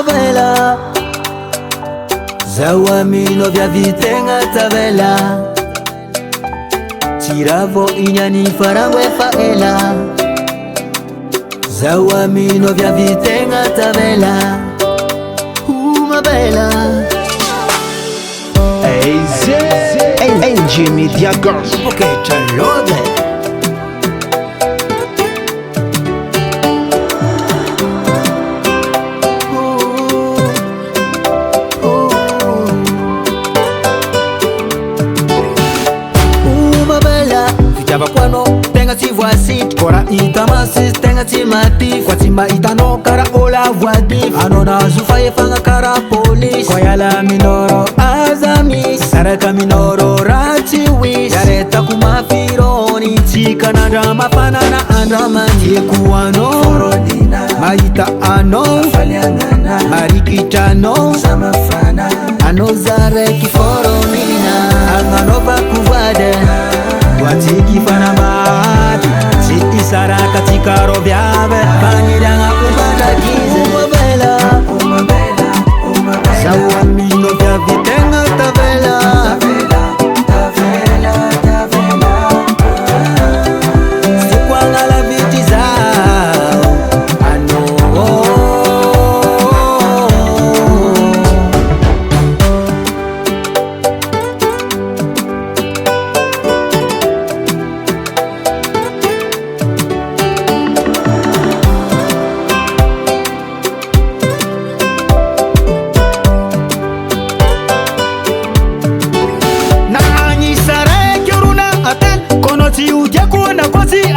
bela zawamino vya vitenga tavela tiravo inyani farangwe faela zawamino vya vitenga tavela bela NG Media Girls porque chalode Java kwano tenga si voici kora itamasis tenga si mati kwa timba itano kara ola voadif anona zufaye fanga kara police koya la minoro azami saraka minoro rati wis yareta kumafironi tika na drama panana andramani yekuano maita ano marikitano ano zare kiforonina anganova kuvade watiki fana mati siti sara katika rovyave banyiranga kubanda kize umabela sawa mino vya vitenga tavela sikwanga la viti zao ano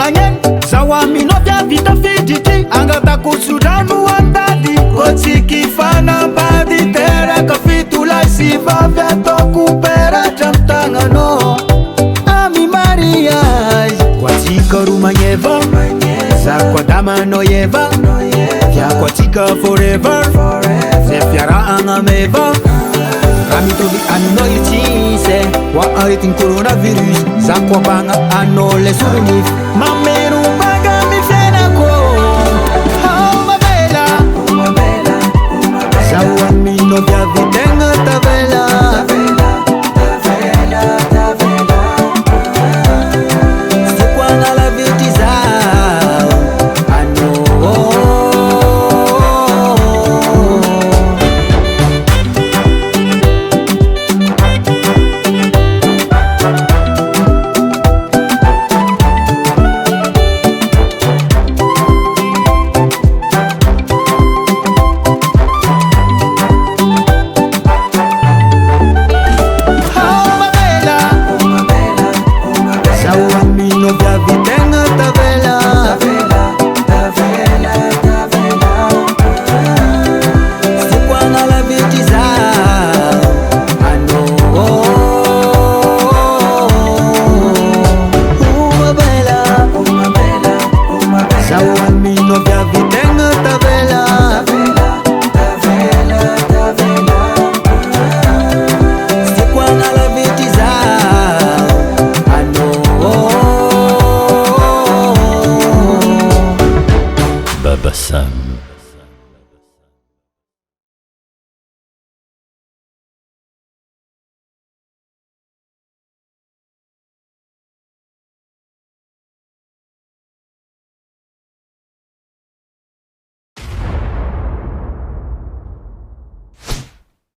anyen sawa mino vya vita fiditi angata kusudanu wandadi koti kifana badi tere kafitula siva vya toku pera jamtanga no ami mariage kwatika rumanyeva za kwa dama no yeva vya kwatika forever zefyara angameva Ramitovi ano yutise wa aritin coronavirus za kwa banga ano les souvenirs mamero